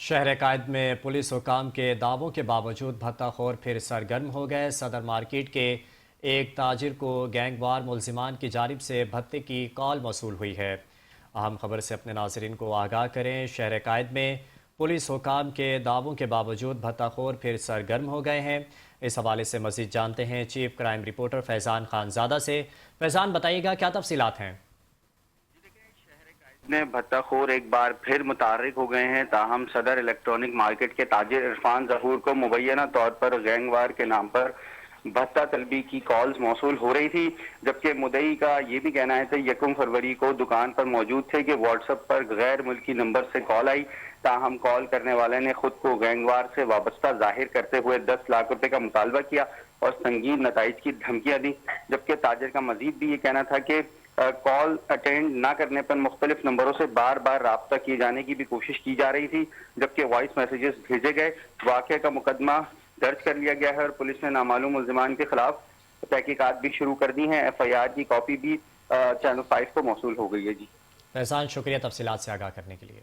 शहर कायद में पुलिस हुकाम के दावों के बावजूद भत्ताखोर फिर सरगर्म हो गए। सदर मार्केट के एक ताजिर को गैंगवार मुलजिमान की जानिब से भत्ते की कॉल मौसूल हुई है। अहम खबर से अपने नाज़रीन को आगाह करें। शहर कायद में पुलिस हुकाम के दावों के बावजूद भत्ताखोर फिर सरगर्म हो गए हैं। इस हवाले से मज़ीद जानते हैं chief crime reporter Faizan Khanzada से। फैज़ान, बताइएगा क्या तफसीलात हैं? ने भत्ताखोर एक बार फिर मुतारिक हो गए हैं। ताहम सदर इलेक्ट्रॉनिक मार्केट के ताजिर इरफान जहूर को मुबैना तौर पर गैंगवार के नाम पर भत्ता तलबी की कॉल्स मौसूल हो रही थी, जबकि मुदई का ये भी कहना है कि 1 फरवरी को दुकान पर मौजूद थे कि व्हाट्सएप पर गैर मुल्की नंबर से कॉल आई। ताहम कॉल करने वाले ने खुद को गैंगवार से वाबस्ता जाहिर करते हुए 10 लाख रुपए का मुतालबा किया और संगीन नताइज की धमकियां दी। जबकि ताजिर का मजीद भी ये कहना था कि कॉल अटेंड ना करने पर मुख्तलिफ नंबरों से बार बार राब्ता किए जाने की भी कोशिश की जा रही थी, जबकि वॉइस मैसेजेस भेजे गए। वाक़े का मुकदमा दर्ज कर लिया गया है और पुलिस ने नामालूम मुल्जिमान के खिलाफ तहकीकात भी शुरू कर दी हैं। FIR की कॉपी भी चैनल 5 को मौसूल हो गई है। जी फैज़ान, शुक्रिया तफसीलात से आगाह करने के लिए।